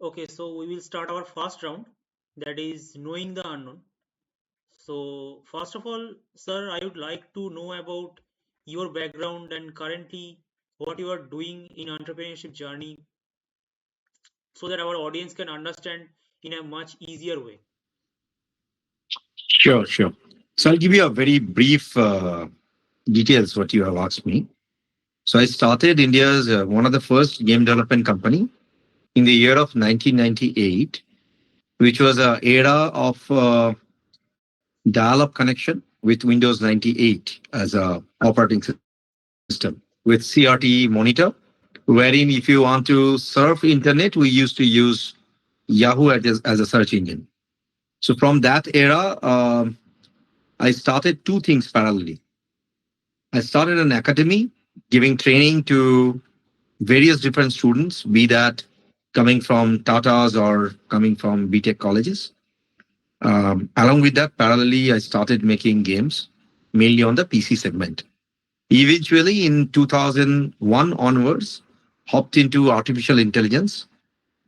Okay, so we will start our first round, that is knowing the unknown. So, first of all, sir, I would like to know about your background and currently what you are doing in entrepreneurship journey so that our audience can understand in a much easier way. Sure, sure. So I'll give you a very brief details what you have asked me. So I started India's one of the first game development company in the year of 1998, which was a era of dial-up connection with Windows 98 as a operating system with CRT monitor, wherein if you want to surf internet, we used to use Yahoo as a search engine. So from that era, I started two things parallelly. I started an academy giving training to various different students, be that coming from Tatas or coming from BTech colleges. Along with that, parallelly, I started making games mainly on the PC segment. Eventually, in 2001 onwards, hopped into artificial intelligence.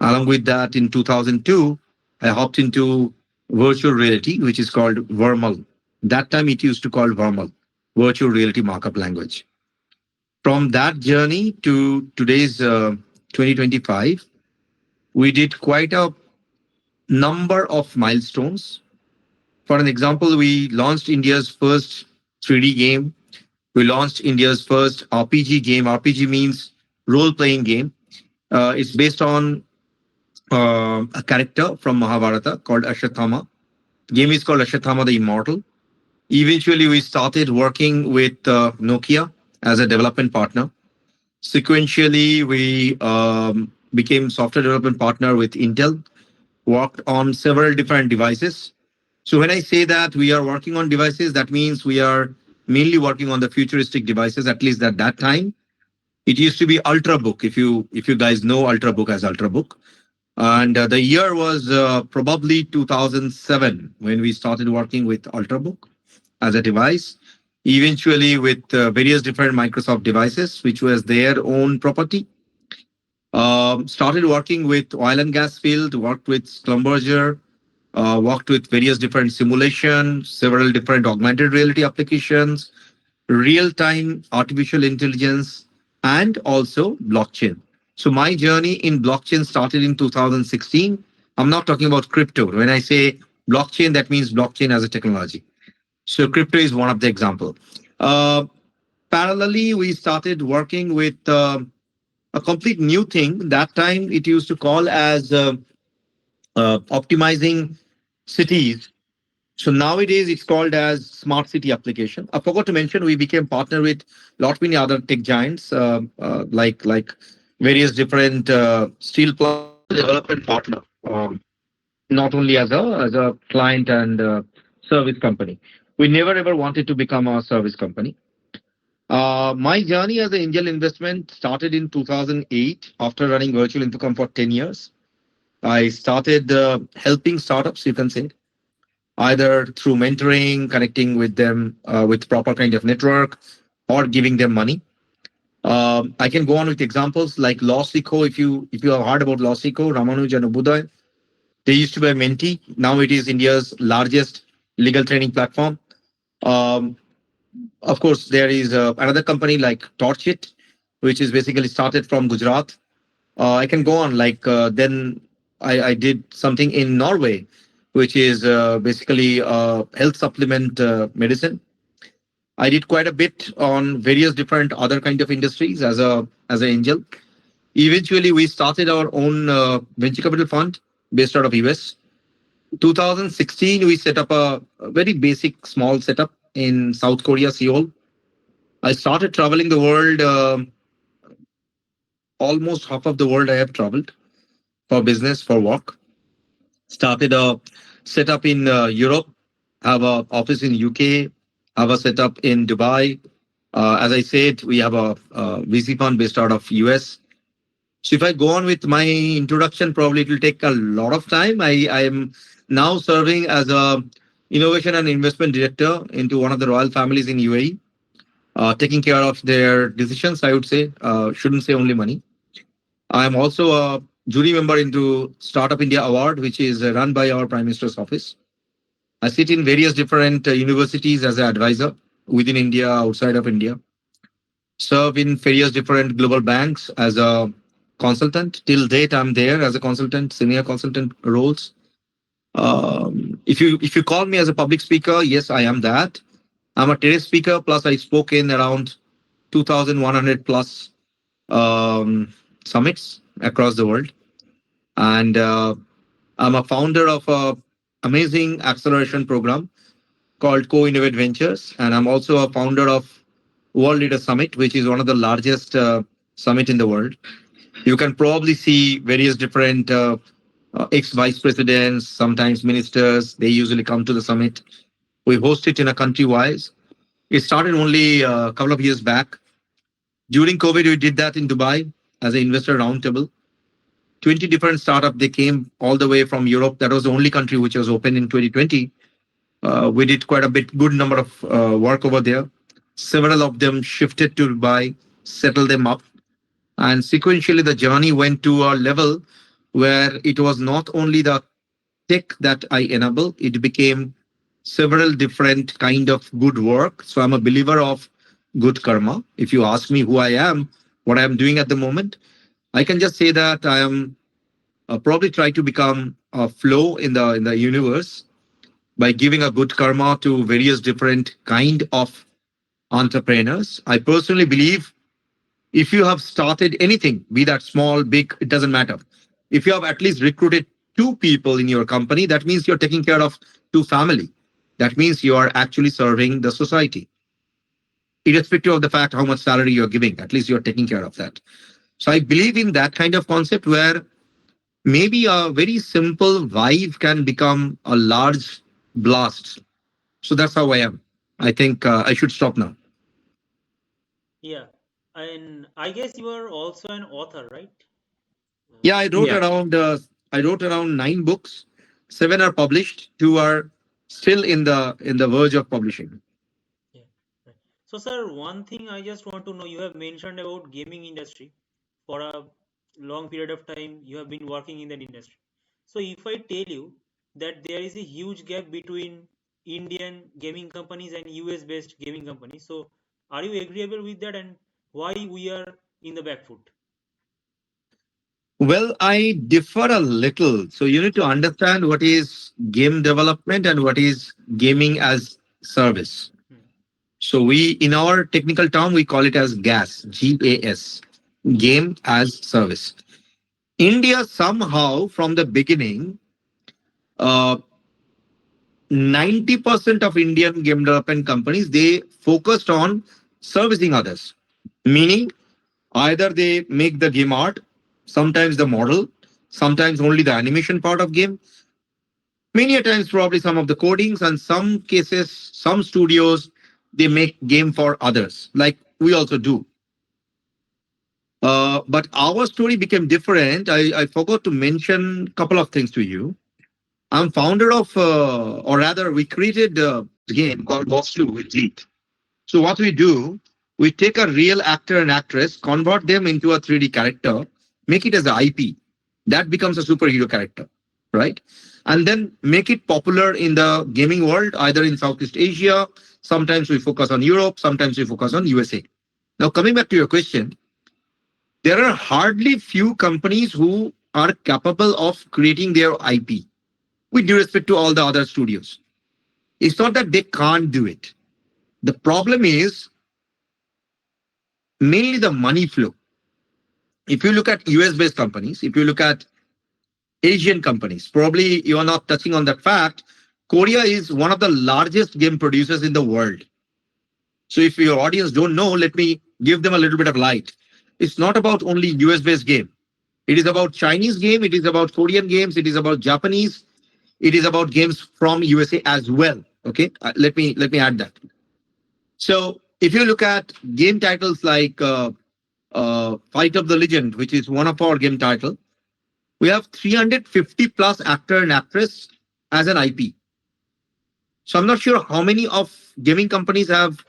Along with that, in 2002, I hopped into virtual reality, which is called VRML. That time, it used to call VRML, Virtual Reality Markup Language. From that journey to today's 2025, we did quite a number of milestones. For an example, we launched India's first 3D game. We launched India's first RPG game. RPG means role playing game. It's based on a character from Mahabharata called Ashwatthama. Game is called Ashwatthama the Immortal. Eventually, we started working with Nokia as a development partner. Sequentially, we became software development partner with Intel, worked on several different devices. So when I say that we are working on devices, that means we are mainly working on the futuristic devices, at least at that time. It used to be Ultrabook, if you guys know Ultrabook as Ultrabook. And the year was probably 2007 when we started working with Ultrabook as a device. Eventually, with various different Microsoft devices, which was their own property. Started working with oil and gas field, worked with Schlumberger, worked with various different simulation, several different augmented reality applications, real-time artificial intelligence, and also blockchain. So my journey in blockchain started in 2016. I'm not talking about crypto. When I say blockchain, that means blockchain as a technology. So crypto is one of the example. Uh, Parallelly, we started working with a complete new thing. That time it used to call as optimizing cities. So nowadays it's called as smart city application. I forgot to mention we became partner with lot many other tech giants like various different steel plant development partner, not only as a client and service company. We never ever wanted to become a service company. My journey as an angel investment started in 2008 after running virtual infocom for 10 years. I started helping startups, you can say, either through mentoring, connecting with them with proper kind of network, or giving them money. I can go on with examples like Lawsico. If you have heard about Lawsico, Ramanuj and Ubuday, they used to be a mentee. Now it is India's largest legal training platform. Um, of course, there is another company like Torchit, which is basically started from Gujarat. I can go on then I did something in Norway, which is basically health supplement medicine. I did quite a bit on various different other kind of industries as an angel. Eventually, we started our own venture capital fund based out of US. 2016, we set up a very basic small setup in South Korea, Seoul. I started traveling the world. Almost half of the world I have traveled for business, for work. Started a setup in Europe, have a office in UK, have a setup in Dubai. As I said, we have a VC fund based out of US. So if I go on with my introduction, probably it will take a lot of time. I am now serving as a innovation and investment director into one of the royal families in UAE, taking care of their decisions. I would say, shouldn't say only money. I'm also a jury member into Startup India Award, which is run by our Prime Minister's office. I sit in various different universities as an advisor within India, outside of India. Serve in various different global banks as a consultant. Till date, I'm there as a consultant, senior consultant roles. If you call me as a public speaker, yes, I am that. I'm a TED speaker. Plus, I spoke in around 2,100 plus summits across the world, and I'm a founder of a amazing acceleration program called Co-Innovate Ventures, and I'm also a founder of World Leader Summit, which is one of the largest summit in the world. You can probably see various different ex-vice presidents, sometimes ministers. They usually come to the summit. We host it in a country wise. It started only a couple of years back. During COVID, we did that in Dubai as an investor roundtable. 20 different startups, they came all the way from Europe. That was the only country which was open in 2020. We did quite a good number of work over there. Several of them shifted to Dubai, settled them up. And sequentially, the journey went to a level where it was not only the tech that I enable, it became several different kind of good work. So I'm a believer of good karma. If you ask me who I am, what I'm doing at the moment, I can just say that I am probably try to become a flow in the universe by giving a good karma to various different kind of entrepreneurs. I personally believe if you have started anything, be that small, big, it doesn't matter. If you have at least recruited two people in your company, that means you're taking care of two family. That means you are actually serving the society. Irrespective of the fact how much salary you're giving, at least you're taking care of that. So I believe in that kind of concept where maybe a very simple vibe can become a large blast. So that's how I am. I think I should stop now. Yeah, and I guess you are also an author, right? Yeah, Yeah. I wrote around 9 books. 7 are published. 2 are still in the verge of publishing. Yeah. Right. So, sir, one thing I just want to know, you have mentioned about gaming industry for a long period of time. You have been working in that industry. So, if I tell you that there is a huge gap between Indian gaming companies and US based gaming companies, so are you agreeable with that, and why we are in the back foot? Well, I differ a little. So you need to understand what is game development and what is gaming as service. Hmm. So we, in our technical term, we call it as GAS, GAS, game as service. India somehow from the beginning, uh, 90% of Indian game development companies, they focused on servicing others. Meaning either they make the game art, sometimes the model, sometimes only the animation part of game. Many a times probably some of the codings and some cases, some studios, they make game for others, like we also do. But our story became different. I forgot to mention a couple of things to you. I'm founder of, or rather, we created a game called Box 2 with Jeet. So what we do, we take a real actor and actress, convert them into a 3D character, make it as an IP. That becomes a superhero character, right? And then make it popular in the gaming world, either in Southeast Asia. Sometimes we focus on Europe, sometimes we focus on USA. Now, coming back to your question, there are hardly few companies who are capable of creating their IP with due respect to all the other studios. It's not that they can't do it. The problem is mainly the money flow. If you look at US based companies, if you look at Asian companies, probably you are not touching on that fact. Korea is one of the largest game producers in the world. So if your audience don't know, let me give them a little bit of light. It's not about only US based game. It is about Chinese game. It is about Korean games. It is about Japanese. It is about games from USA as well. Okay, let me add that. So if you look at game titles like Fight of the Legend, which is one of our game title, we have 350 plus actor and actress as an IP. So I'm not sure how many of gaming companies have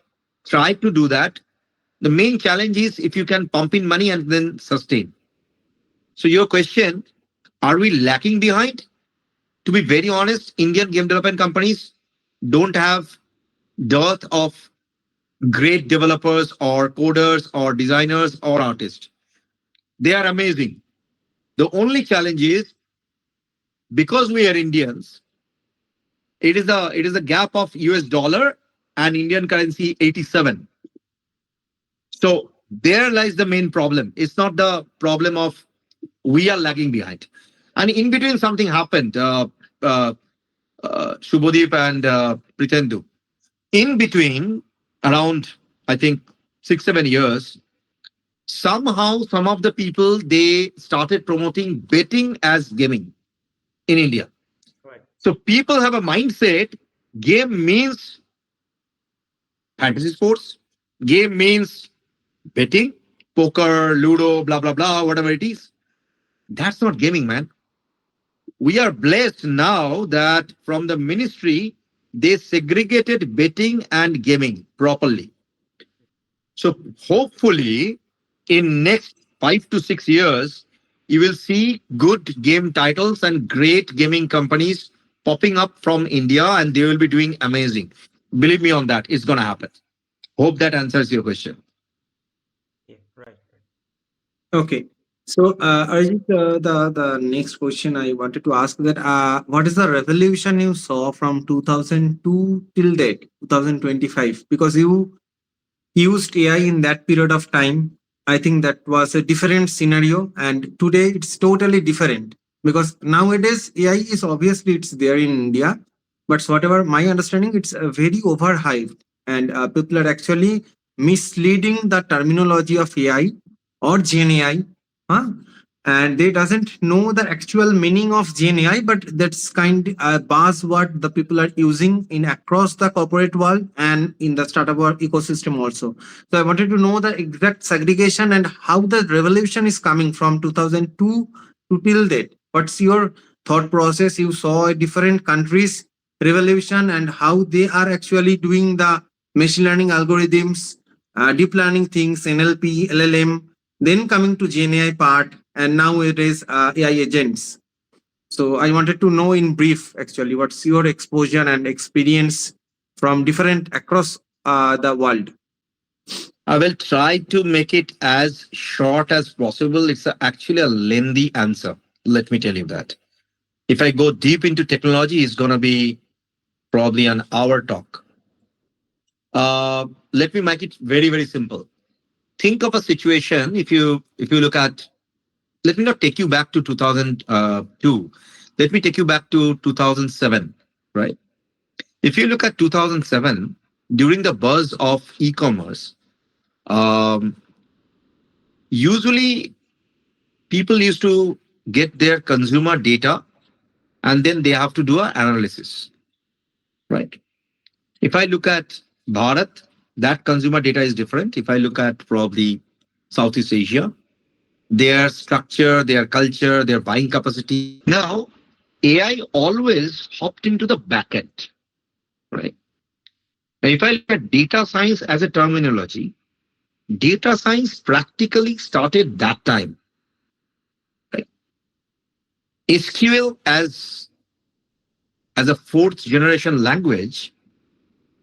tried to do that. The main challenge is if you can pump in money and then sustain. So your question, Are we lacking behind? To be very honest, Indian game development companies don't have dearth of great developers or coders or designers or artists. They are amazing. The only challenge is because we are Indians, it is a gap of US dollar and Indian currency 87. So there lies the main problem. It's not the problem of we are lagging behind. And in between something happened, uh, Shubhadeep and Pritendu. In between, around I think 6 7 years, somehow some of the people they started promoting betting as gaming in India. Right. So people have a mindset: game means fantasy sports, game means betting, poker, ludo, blah blah blah, whatever it is. That's not gaming, man. We are blessed now that from the ministry they segregated betting and gaming properly. So hopefully in next 5 to 6 years, you will see good game titles and great gaming companies popping up from India and they will be doing amazing. Believe me on that, it's gonna happen. Hope that answers your question. Yeah. Right. Right. Okay. So, Arjit, the next question I wanted to ask that what is the revolution you saw from 2002 till date, 2025? Because you used AI in that period of time. I think that was a different scenario, and today it's totally different because nowadays AI is obviously it's there in India, but whatever my understanding, it's very overhyped, and people are actually misleading the terminology of AI or Gen AI, huh? And they doesn't know the actual meaning of Gen AI, but that's kind buzzword the people are using in across the corporate world and in the startup world ecosystem also. So I wanted to know the exact segregation and how the revolution is coming from 2002 to till date. What's your thought process? You saw different countries revolution and how they are actually doing the machine learning algorithms, deep learning things, NLP, LLM, then coming to Gen AI part, and now it is AI agents. So I wanted to know in brief, actually, what's your exposure and experience from different across the world? I will try to make it as short as possible. It's actually a lengthy answer. Let me tell you that. If I go deep into technology, it's going to be probably an hour talk. Let me make it very, very simple. Think of a situation. If you look at, let me not take you back to 2002. Let me take you back to 2007. Right. If you look at 2007, during the buzz of e-commerce, um, usually people used to get their consumer data and then they have to do an analysis. Right. If I look at Bharat, that consumer data is different. If I look at probably Southeast Asia, their structure, their culture, their buying capacity. Now, AI always hopped into the backend, right? Now, if I look at data science as a terminology, data science practically started that time. Right? SQL as a fourth generation language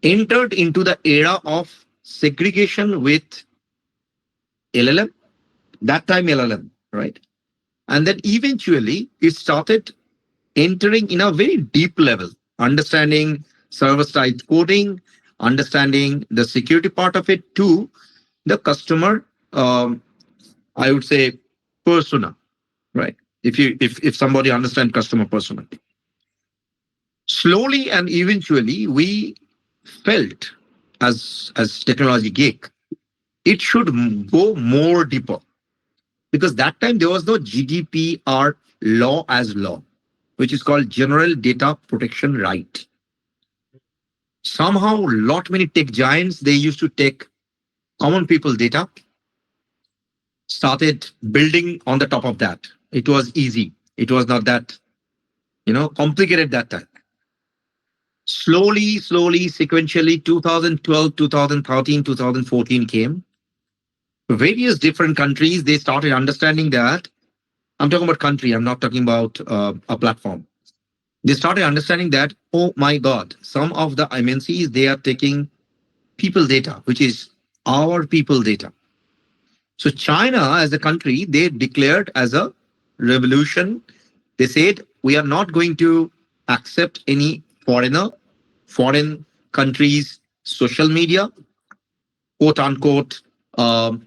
entered into the era of segregation with LLM, that time LLM, right? And then eventually it started entering in a very deep level, understanding server side coding, understanding the security part of it to the customer, I would say, persona, right? If somebody understands customer persona. Slowly and eventually we felt as technology geek, it should go more deeper because that time there was no GDPR law as law, which is called General Data Protection Right. Somehow, lot many tech giants they used to take common people data, started building on the top of that. It was easy. It was not that complicated that time. Slowly, sequentially, 2012, 2013, 2014 came. Various different countries they started understanding that I'm talking about country. I'm not talking about a platform. They started understanding that, oh my God, some of the MNCs, they are taking people data, which is our people data. So China as a country, they declared as a revolution. They said, we are not going to accept any foreign countries, social media, quote unquote,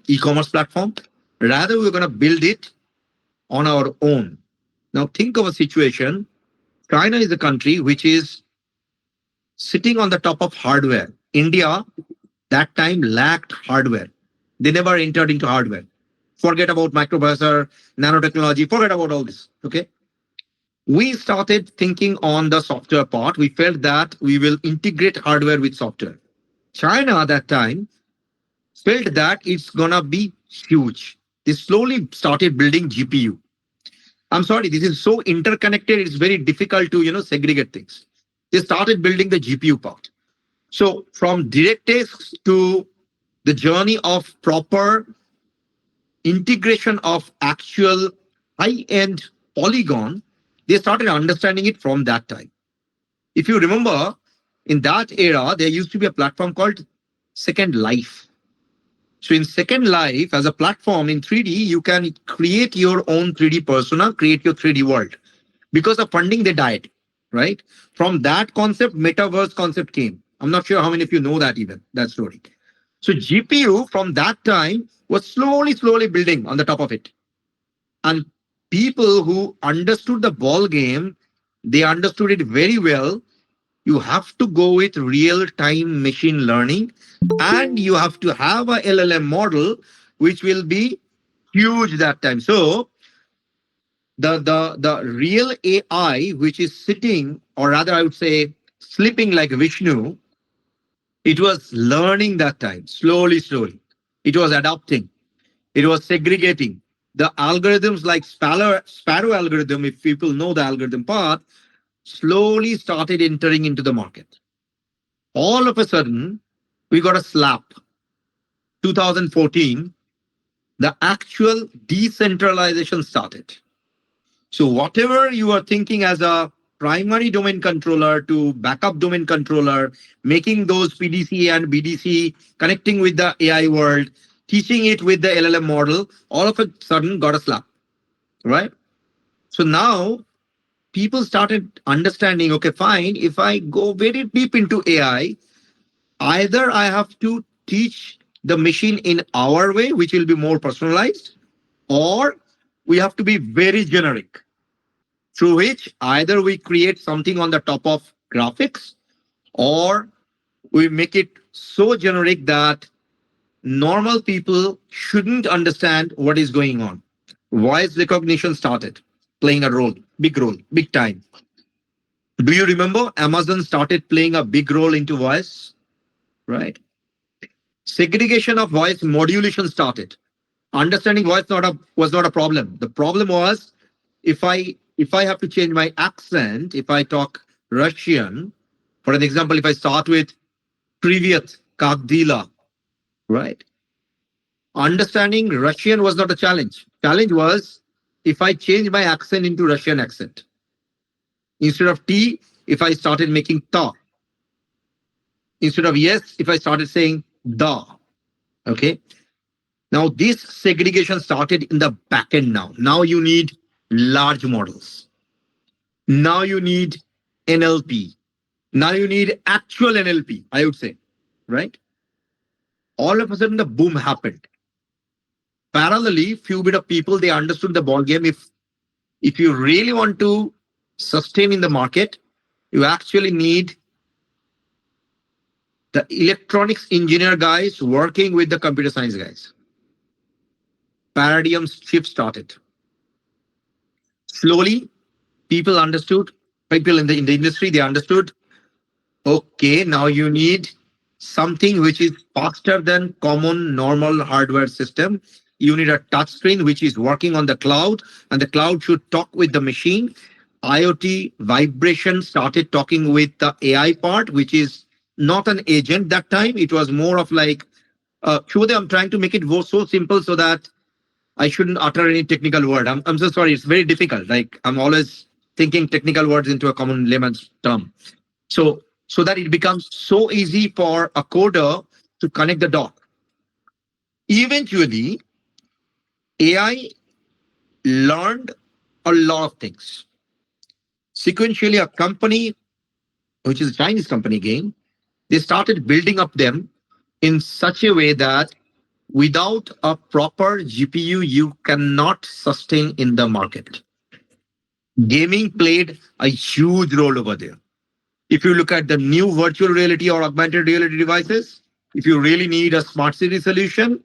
e-commerce platform. Rather, we're going to build it on our own. Now, think of a situation. China is a country which is sitting on the top of hardware. India, that time, lacked hardware. They never entered into hardware. Forget about microprocessor, nanotechnology, forget about all this. Okay. We started thinking on the software part. We felt that we will integrate hardware with software. China at that time felt that it's gonna be huge. They slowly started building GPU. I'm sorry, this is so interconnected, it's very difficult to segregate things. They started building the GPU part. So from DirectX to the journey of proper integration of actual high-end polygon, they started understanding it from that time. If you remember, in that era, there used to be a platform called Second Life. So in Second Life, as a platform in 3D, you can create your own 3D persona, create your 3D world. Because of funding, they died, right? From that concept, metaverse concept came. I'm not sure how many of you know that even, that story. So GPU from that time was slowly building on the top of it. And people who understood the ball game, they understood it very well. You have to go with real-time machine learning, and you have to have a LLM model, which will be huge that time. So the real AI, which is sitting, or rather I would say sleeping like Vishnu, it was learning that time, slowly. It was adapting. It was segregating. The algorithms like Sparrow algorithm, if people know the algorithm part, slowly started entering into the market. All of a sudden, we got a slap. 2014, the actual decentralization started. So whatever you are thinking as a primary domain controller to backup domain controller, making those PDC and BDC, connecting with the AI world, teaching it with the LLM model, all of a sudden got a slap, right? So now people started understanding, okay, fine, if I go very deep into AI, either I have to teach the machine in our way, which will be more personalized, or we have to be very generic, through which either we create something on the top of graphics or we make it so generic that normal people shouldn't understand what is going on. Voice recognition started playing a role, big time. Do you remember Amazon started playing a big role into voice, right? Segregation of voice modulation started. Understanding voice was not a problem. The problem was if I have to change my accent, if I talk Russian, for an example, if I start with Privyet, Kagdila, right? Understanding Russian was not a challenge. Challenge was if I change my accent into Russian accent. Instead of T, if I started making ta. Instead of yes, if I started saying da. Okay. Now this segregation started in the backend now. Now you need large models. Now you need NLP. Now you need actual NLP, I would say, right? All of a sudden the boom happened. Parallelly, few bit of people, they understood the ball game. If you really want to sustain in the market, you actually need the electronics engineer guys working with the computer science guys. Paradigm shift started. Slowly, people understood, people in the industry, they understood, okay, now you need something which is faster than common normal hardware system. You need a touch screen which is working on the cloud, and the cloud should talk with the machine. IoT vibration started talking with the AI part, which is not an agent that time. It was more of like, Shubhodaya, I'm trying to make it so simple so that I shouldn't utter any technical word. I'm so sorry. It's very difficult. Like I'm always thinking technical words into a common layman's term. So that it becomes so easy for a coder to connect the dot. Eventually, AI learned a lot of things. Sequentially, a company, which is a Chinese company again, they started building up them in such a way that without a proper GPU, you cannot sustain in the market. Gaming played a huge role over there. If you look at the new virtual reality or augmented reality devices, if you really need a smart city solution,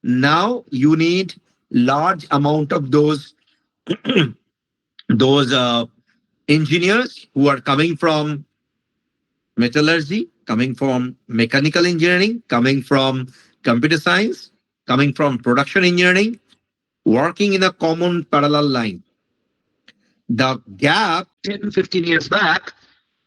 now you need large amount of those engineers who are coming from metallurgy, coming from mechanical engineering, coming from computer science, coming from production engineering, working in a common parallel line. The gap 10, 15 years back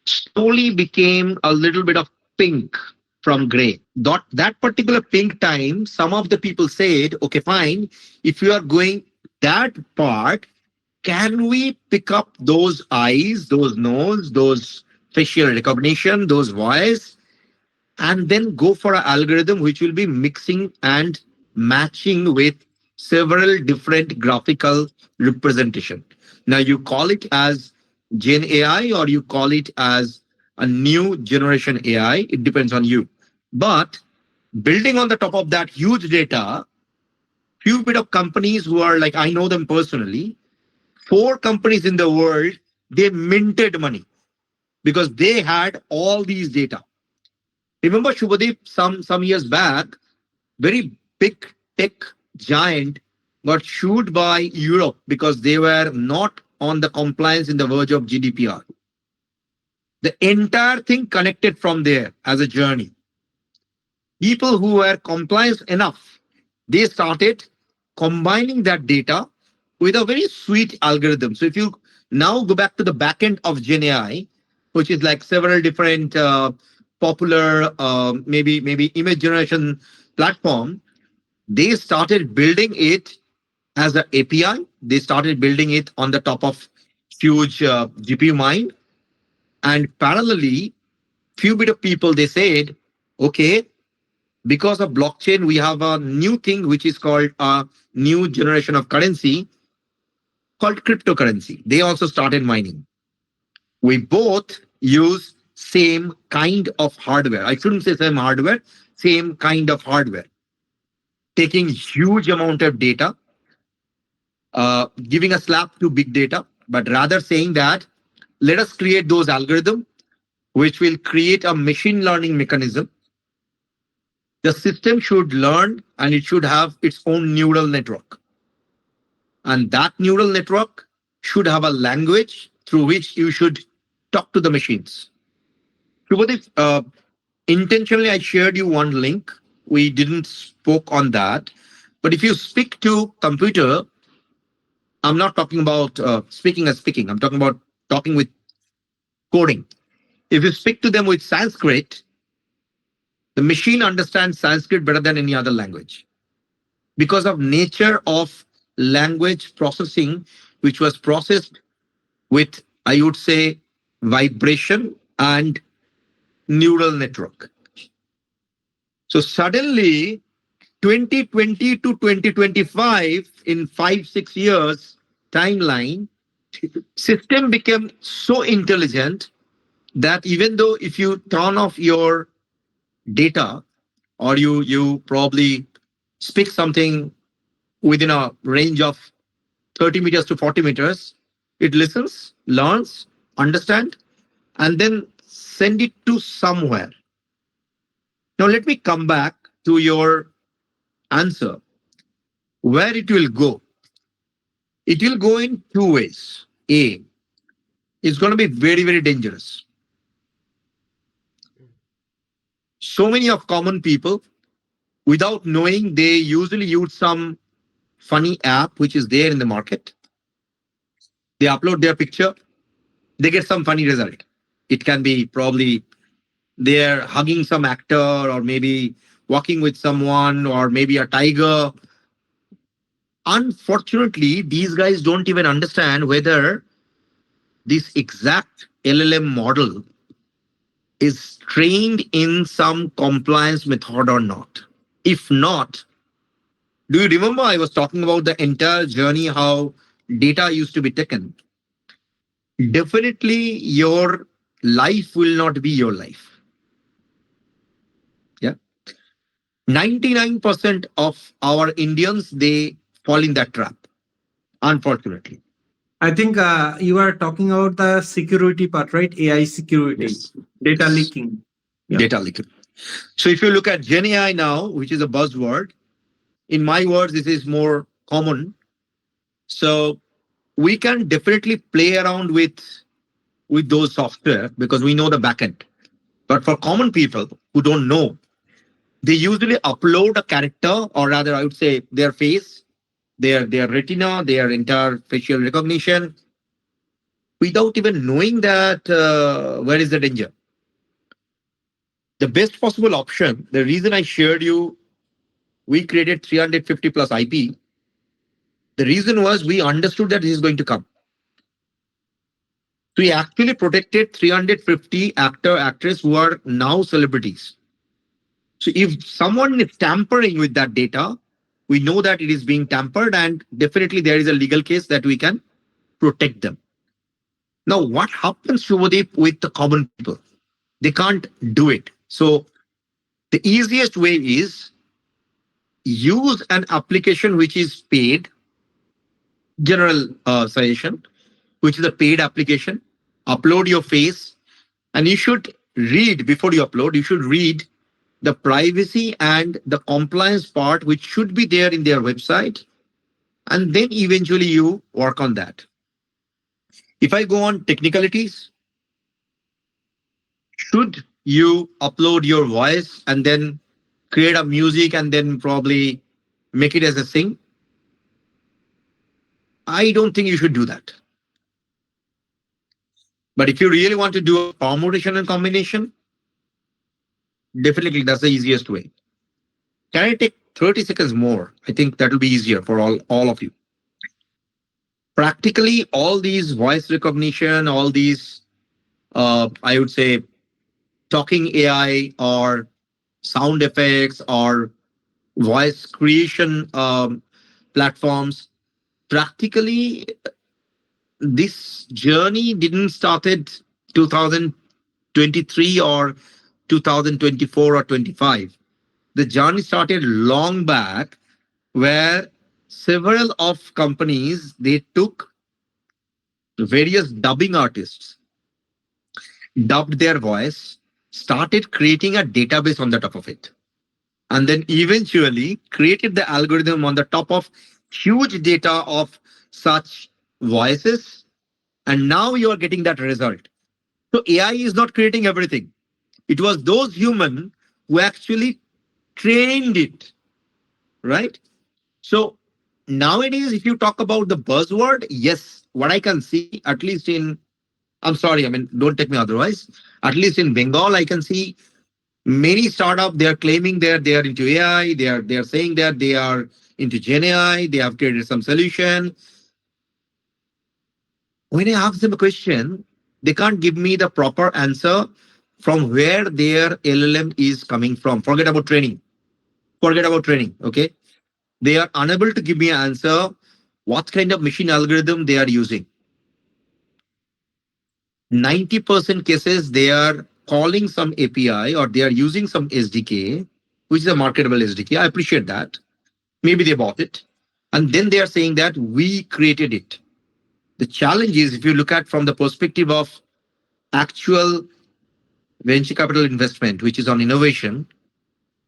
slowly became a little bit of pink from gray. That particular pink time, some of the people said, okay, fine, if you are going that part, can we pick up those eyes, those nose, those facial recognition, those voice, and then go for an algorithm which will be mixing and matching with several different graphical representation. Now you call it as Gen AI or you call it as a new generation AI, it depends on you. But building on the top of that huge data, few bit of companies who are like, I know them personally, 4 companies in the world, they minted money because they had all these data. Remember, Shubhadeep, some years back, very big tech giant got sued by Europe because they were not on the compliance in the verge of GDPR. The entire thing connected from there as a journey. People who were compliant enough, they started combining that data with a very sweet algorithm. So if you now go back to the back end of Gen AI, which is like several different popular maybe image generation platform, they started building it as an API. They started building it on the top of huge GPU mine, and parallelly, few bit of people they said, okay, because of blockchain, we have a new thing which is called a new generation of currency called cryptocurrency. They also started mining. We both use same kind of hardware. I shouldn't say same hardware, same kind of hardware. Taking huge amount of data, giving a slap to big data, but rather saying that let us create those algorithms which will create a machine learning mechanism. The system should learn and it should have its own neural network. And that neural network should have a language through which you should talk to the machines. Shubhadeep, intentionally, I shared you one link. We didn't spoke on that. But if you speak to computer, I'm not talking about speaking as speaking. I'm talking about talking with coding. If you speak to them with Sanskrit, the machine understands Sanskrit better than any other language because of nature of language processing, which was processed with, I would say, vibration and neural network. So suddenly, 2020 to 2025, in 5, 6 years timeline, system became so intelligent that even though if you turn off your data or you probably speak something within a range of 30 meters to 40 meters, it listens, learns, understand, and then send it to somewhere. Now let me come back to your answer. Where it will go? It will go in 2 ways. A, it's going to be very, very dangerous. So many of common people, without knowing, they usually use some funny app which is there in the market. They upload their picture, they get some funny result. It can be probably they're hugging some actor or maybe walking with someone or maybe a tiger. Unfortunately, these guys don't even understand whether this exact LLM model is trained in some compliance method or not. If not, do you remember I was talking about the entire journey, how data used to be taken? Definitely your life will not be your life. Yeah. 99% of our Indians, they fall in that trap, unfortunately. I think you are talking about the security part, right? AI security, Yes. data Yes. leaking. Yeah. Data leak. So if you look at Gen AI now, which is a buzzword, in my words, this is more common. So we can definitely play around with those software because we know the backend. But for common people who don't know, they usually upload a character, or rather, I would say their face, their retina, their entire facial recognition, without even knowing that where is the danger. The best possible option, the reason I shared you, we created 350 plus IP. The reason was we understood that this is going to come. So we actually protected 350 actor, actress who are now celebrities. So if someone is tampering with that data, we know that it is being tampered and definitely there is a legal case that we can protect them. Now, what happens, Shubhadeep, with the common people? They can't do it. So the easiest way is use an application which is paid, general suggestion, which is a paid application. Upload your face, and you should read before you upload. You should read the privacy and the compliance part, which should be there in their website, and then eventually you work on that. If I go on technicalities, should you upload your voice and then create a music and then probably make it as a sing? I don't think you should do that. But if you really want to do a permutation and combination, definitely that's the easiest way. Can I take 30 seconds more? I think that will be easier for all of you. Practically, all these voice recognition, all these, I would say, talking AI or sound effects or voice creation platforms, practically, this journey didn't started 2023 or 2024 or 25. The journey started long back where several of companies, they took various dubbing artists, dubbed their voice, started creating a database on the top of it, and then eventually created the algorithm on the top of huge data of such voices, and now you are getting that result. So AI is not creating everything. It was those human who actually trained it, right? So nowadays, if you talk about the buzzword, yes, what I can see, at least in, I'm sorry, I mean, don't take me otherwise, at least in Bengal, I can see many startup, they are claiming that they are into AI, they are saying that they are into Gen AI, they have created some solution. When I ask them a question, they can't give me the proper answer from where their LLM is coming from. Forget about training. Forget about training. Okay. They are unable to give me an answer what kind of machine algorithm they are using. 90% cases, they are calling some API or they are using some SDK, which is a marketable SDK. I appreciate that. Maybe they bought it. And then they are saying that we created it. The challenge is if you look at from the perspective of actual venture capital investment, which is on innovation,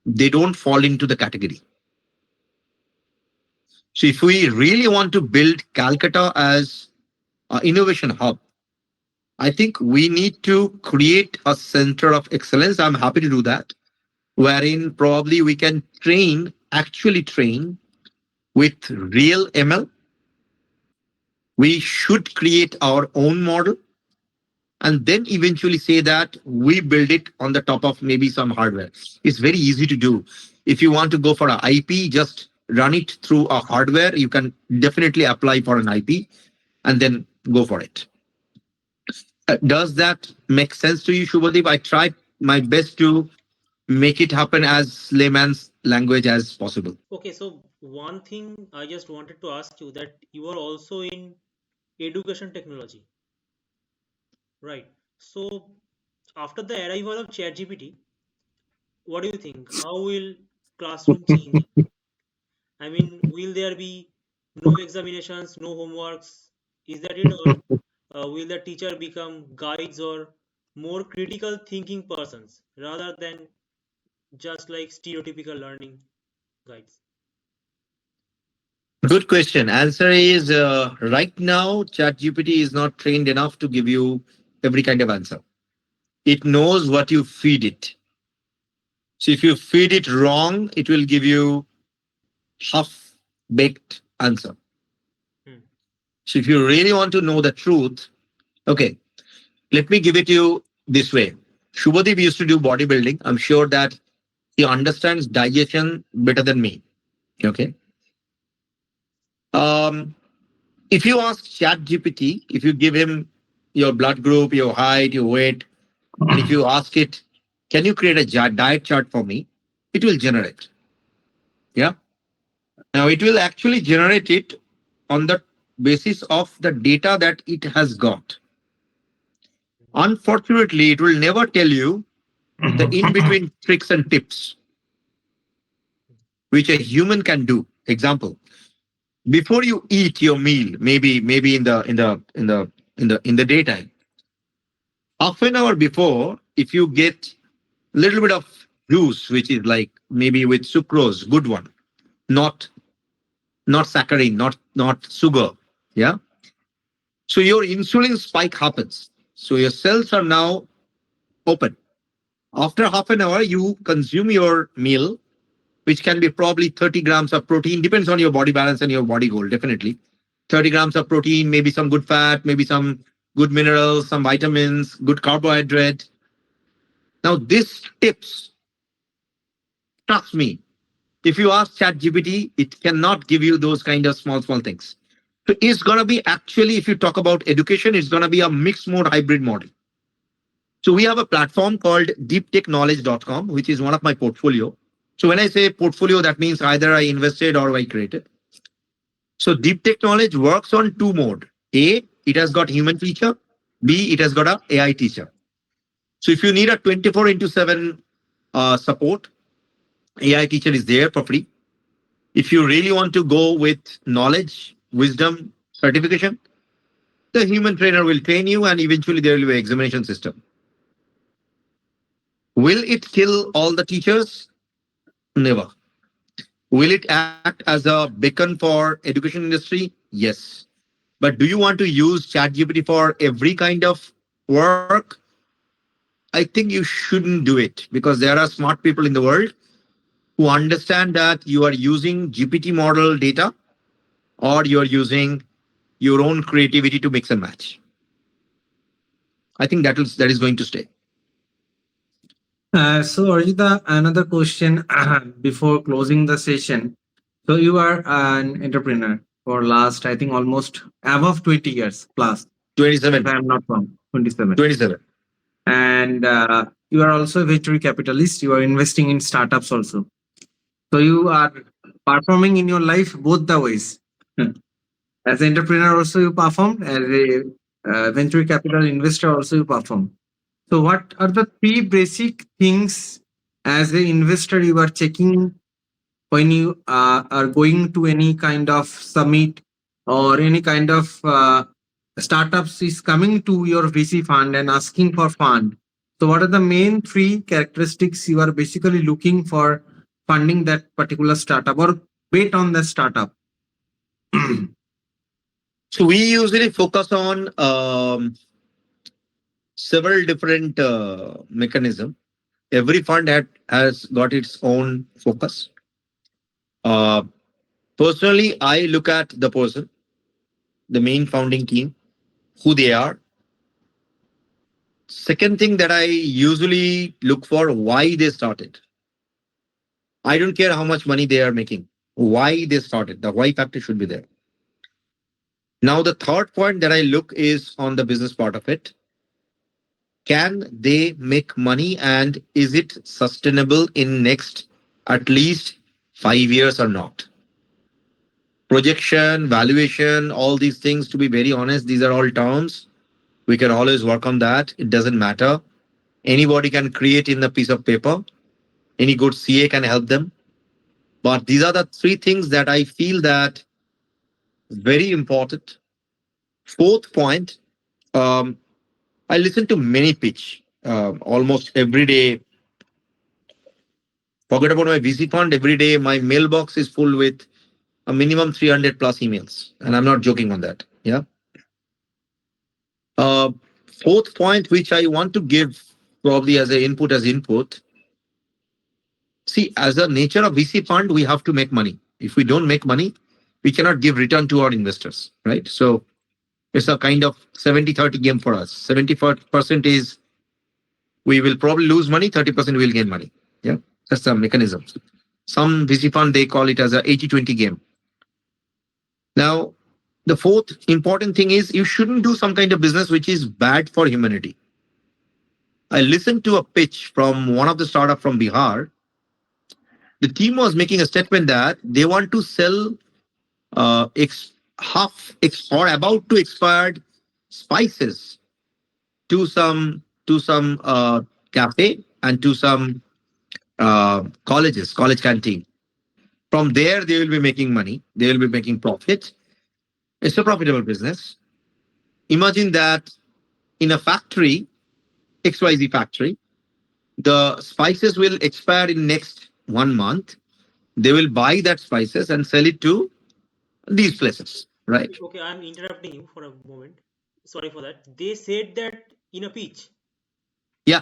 they don't fall into the category. So if we really want to build Calcutta as an innovation hub, I think we need to create a center of excellence. I'm happy to do that, wherein probably we can train, actually train with real ML. We should create our own model and then eventually say that we build it on the top of maybe some hardware. It's very easy to do. If you want to go for an IP, just run it through a hardware, you can definitely apply for an IP and then go for it. Does that make sense to you, Shubhadeep? I try my best to make it happen as layman's language as possible. Okay, so one thing I just wanted to ask you, that you are also in education technology, right? So after the arrival of ChatGPT, what do you think? How will classroom change? I mean, will there be no examinations, no homeworks? Is that it? Or will the teacher become guides or more critical thinking persons rather than just like stereotypical learning guides? Good question. Answer is right now, ChatGPT is not trained enough to give you every kind of answer. It knows what you feed it. So if you feed it wrong, it will give you half baked answer. Hmm. So if you really want to know the truth, okay, let me give it to you this way. Shubhadeep used to do bodybuilding. I'm sure that he understands digestion better than me. Okay. Um, if you ask ChatGPT, if you give him your blood group, your height, your weight, and if you ask it, can you create a diet chart for me? It will generate. Yeah. Now it will actually generate it on the basis of the data that it has got. Unfortunately, it will never tell you the in between tricks and tips which a human can do. Example: before you eat your meal, maybe in the daytime, half an hour before, if you get a little bit of juice, which is like maybe with sucrose, good one, not not saccharine, not sugar, yeah. So your insulin spike happens. So your cells are now open. After half an hour, you consume your meal, which can be probably 30 grams of protein, depends on your body balance and your body goal, definitely. 30 grams of protein, maybe some good fat, maybe some good minerals, some vitamins, good carbohydrate. Now, this tips, trust me, if you ask ChatGPT, it cannot give you those kind of small things. So it's going to be actually, if you talk about education, it's going to be a mixed mode hybrid model. So we have a platform called deeptechknowledge.com, which is one of my portfolio. So when I say portfolio, that means either I invested or I created. So deep tech knowledge works on two mode. A, it has got human teacher. B, it has got a AI teacher. So if you need a 24 into 7 support, AI teacher is there for free. If you really want to go with knowledge, wisdom, certification, the human trainer will train you and eventually there will be an examination system. Will it kill all the teachers? Never. Will it act as a beacon for education industry? Yes. But do you want to use ChatGPT for every kind of work? I think you shouldn't do it because there are smart people in the world who understand that you are using GPT model data or you're using your own creativity to mix and match. I think that is going to stay. So, Arjita, another question before closing the session. So, you are an entrepreneur for last, I think, almost above 20 years plus, if 27. I am not wrong, 27. 27. And you are also a venture capitalist. You are investing in startups also. So, you are performing in your life both the ways. As an entrepreneur, also you perform. As a venture capital investor, also you perform. So, what are the three basic things as an investor you are checking when you are going to any kind of summit or any kind of startups is coming to your VC fund and asking for fund? So, what are the main three characteristics you are basically looking for funding that particular startup or bet on the startup? So we usually focus on several different mechanisms. Every fund has got its own focus. Uh, Personally, I look at the person, the main founding team, who they are. Second thing that I usually look for, why they started. I don't care how much money they are making. why they started. The why factor should be there. Now, the third point that I look is on the business part of it. Can they make money and is it sustainable in next at least 5 years or not? Projection, valuation, all these things, to be very honest, these are all terms. We can always work on that. It doesn't matter. Anybody can create in a piece of paper. Any good CA can help them. But these are the three things that I feel that very important. Fourth point, um, I listen to many pitch almost every day. Forget about my VC fund. Every day, my mailbox is full with a minimum 300 plus emails. And I'm not joking on that. Yeah. Uh, Fourth point, which I want to give probably as input. See, as a nature of VC fund, we have to make money. If we don't make money, we cannot give return to our investors, right? So it's a kind of 70-30 game for us. 70% is we will probably lose money, 30% will gain money. Yeah, that's the mechanism. Some VC fund, they call it as a 80-20 game. Now, the fourth important thing is you shouldn't do some kind of business which is bad for humanity. I listened to a pitch from one of the startup from Bihar. The team was making a statement that they want to sell or about to expired spices to some cafe and to some college canteen. From there, they will be making money. They will be making profit. It's a profitable business. Imagine that in a factory, XYZ factory, the spices will expire in next 1 month. They will buy that spices and sell it to these places, right? Okay, I'm interrupting you for a moment. Sorry for that. They said that in a pitch. Yeah.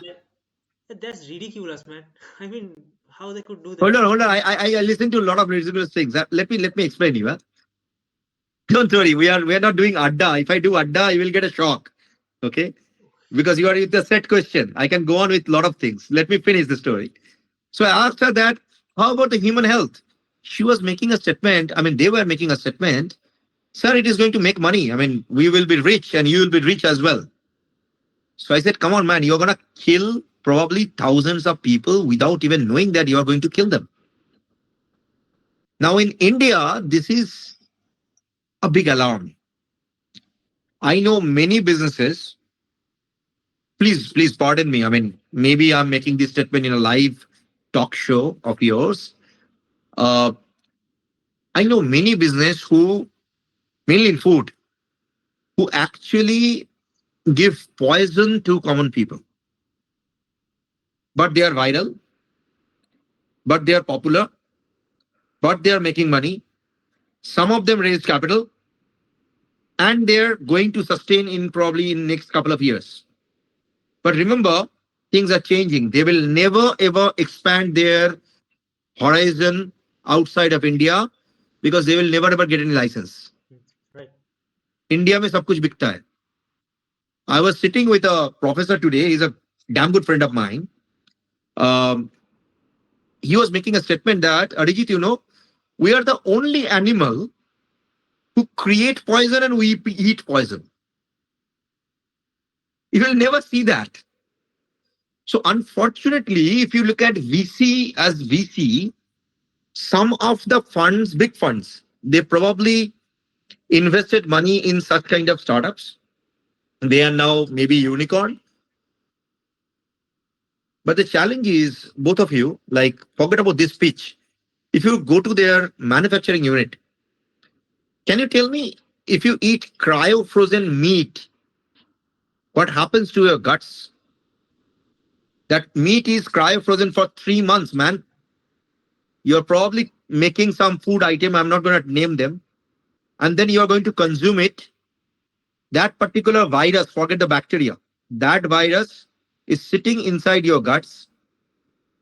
That's ridiculous, man. I mean, how they could do that? Hold on. I listen to a lot of ridiculous things. Let me explain you. Huh? Don't worry, we are not doing adda. If I do adda, you will get a shock. Okay? Because you are with a set question. I can go on with a lot of things. Let me finish the story. So I asked her that, how about the human health? She was making a statement. I mean, they were making a statement. Sir, it is going to make money. I mean, we will be rich and you will be rich as well. So I said, come on, man, you're going to kill probably thousands of people without even knowing that you are going to kill them. Now in India, this is a big alarm. I know many businesses. Please pardon me. I mean, maybe I'm making this statement in a live talk show of yours. Uh, I know many business who, mainly in food, who actually give poison to common people. But they are viral, but they are popular, but they are making money. Some of them raised capital, and they're going to sustain in probably in next couple of years. But remember, things are changing. They will never ever expand their horizon outside of India because they will never ever get any license. Right. India में सब कुछ बिकता है. I was sitting with a professor today. He's a damn good friend of mine. He was making a statement that, Arijit, we are the only animal who create poison and we eat poison. You will never see that. So unfortunately, if you look at VC as VC, some of the funds, big funds, they probably invested money in such kind of startups. They are now maybe unicorn. But the challenge is, both of you, like, forget about this pitch. If you go to their manufacturing unit, can you tell me if you eat cryo-frozen meat, what happens to your guts? That meat is cryo-frozen for 3 months, man. You're probably making some food item, I'm not going to name them, and then you're going to consume it. That particular virus, forget the bacteria, that virus is sitting inside your guts.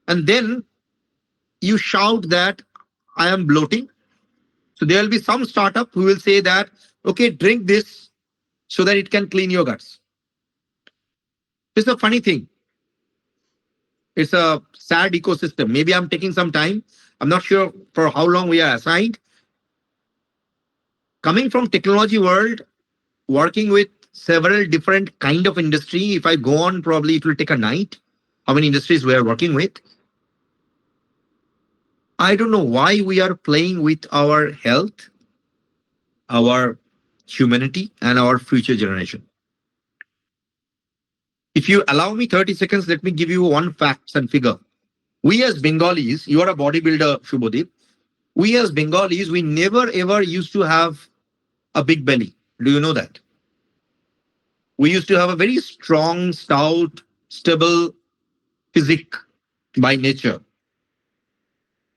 And then you shout that I am bloating. So there will be some startup who will say that, okay, drink this so that it can clean your guts. It's a funny thing. It's a sad ecosystem. Maybe I'm taking some time. I'm not sure for how long we are assigned. Coming from technology world, working with several different kind of industry. If I go on, probably it will take a night. How many industries we are working with? I don't know why we are playing with our health, our humanity, and our future generation. If you allow me 30 seconds, let me give you one facts and figure. We as Bengalis, you are a bodybuilder, Shubhodip. We as Bengalis, we never ever used to have a big belly. Do you know that? We used to have a very strong, stout, stable physique by nature.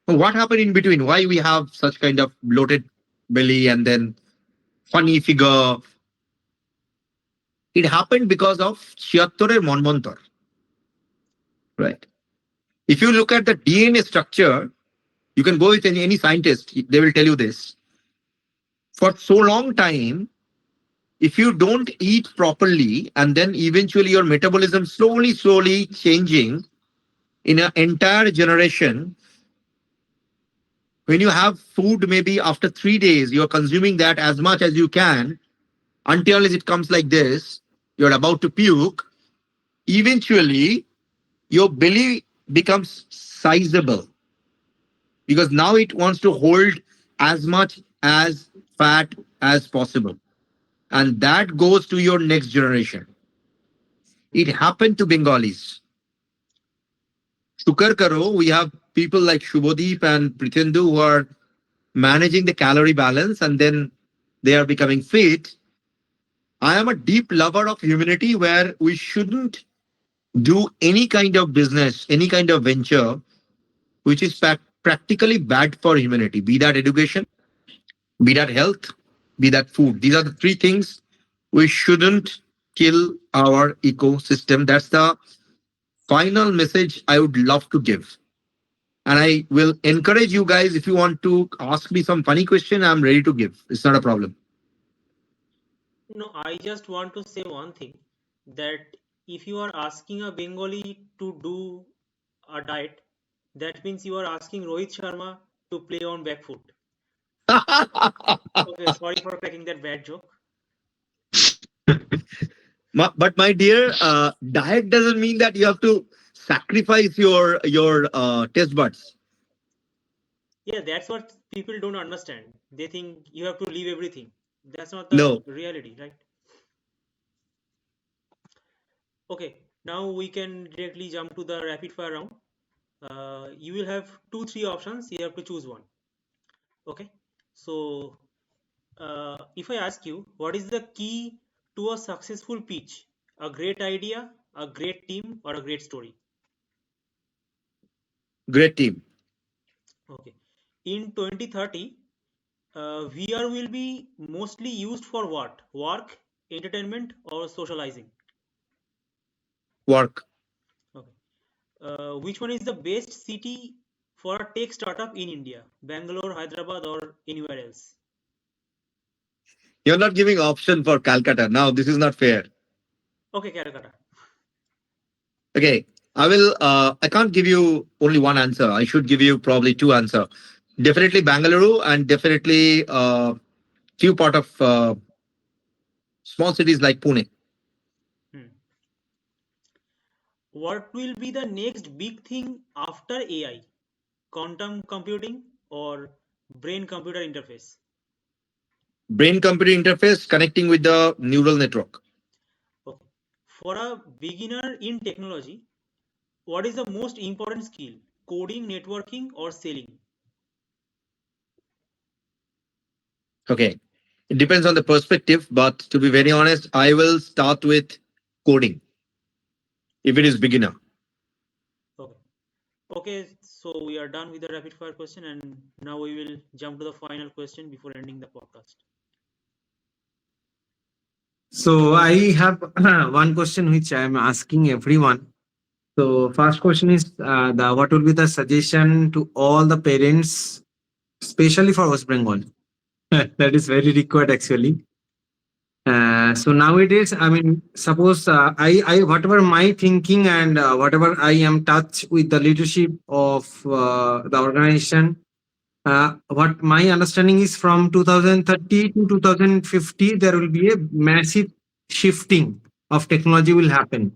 What happened in between? Why we have such kind of bloated belly and then funny figure? It happened because of Shiattorer Monmontor, right? If you look at the DNA structure, you can go with any scientist, they will tell you this. For so long time, if you don't eat properly and then eventually your metabolism slowly changing in an entire generation, when you have food maybe after 3 days, you're consuming that as much as you can until it comes like this, you're about to puke, eventually your belly becomes sizable because now it wants to hold as much as fat as possible. And that goes to your next generation. It happened to Bengalis. Shukar karo, we have people like Shubhadeep and Prithendu who are managing the calorie balance and then they are becoming fit. I am a deep lover of humanity where we shouldn't do any kind of business, any kind of venture which is practically bad for humanity, be that education, be that health, be that food. These are the three things we shouldn't kill our ecosystem. That's the final message I would love to give. And I will encourage you guys, if you want to ask me some funny question, I'm ready to give. It's not a problem. No, I just want to say one thing, that if you are asking a Bengali to do a diet, that means you are asking Rohit Sharma to play on back foot. Okay, sorry for cracking that bad joke. But my dear, diet doesn't mean that you have to sacrifice your taste buds. Yeah, that's what people don't understand. They think you have to leave everything. That's not the No. reality, right? Okay, now we can directly jump to the rapid fire round. You will have two, three options. You have to choose one. Okay, so if I ask you, what is the key to a successful pitch? A great idea, a great team, or a great story? Great team. Okay. In 2030, VR will be mostly used for what? Work, entertainment, or socializing? Work. Okay. Which one is the best city for a tech startup in India? Bangalore, Hyderabad, or anywhere else? You're not giving option for Calcutta. Now, this is not fair. Okay, Calcutta. Okay. I can't give you only one answer. I should give you probably two answer. Definitely Bangalore and definitely few part of small cities like Pune. Hmm. What will be the next big thing after AI? Quantum computing or brain computer interface? Brain computer interface connecting with the neural network. Okay. For a beginner in technology, what is the most important skill? Coding, networking, or selling? Okay. It depends on the perspective, but to be very honest, I will start with coding if it is beginner. Okay. Okay, so we are done with the rapid fire question, and now we will jump to the final question before ending the podcast. So I have one question which I am asking everyone. So first question is the what will be the suggestion to all the parents, especially for West Bengal? That is very required actually. So nowadays, I mean, suppose I whatever my thinking and whatever I am touch with the leadership of the organization, what my understanding is from 2030 to 2050, there will be a massive shifting of technology will happen.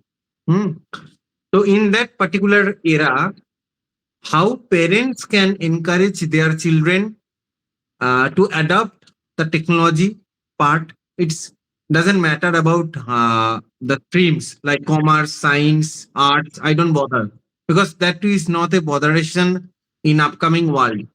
Hmm. So in that particular era, how parents can encourage their children to adopt the technology part. It's doesn't matter about the streams like commerce, science, arts. I don't bother because that is not a botheration in upcoming world.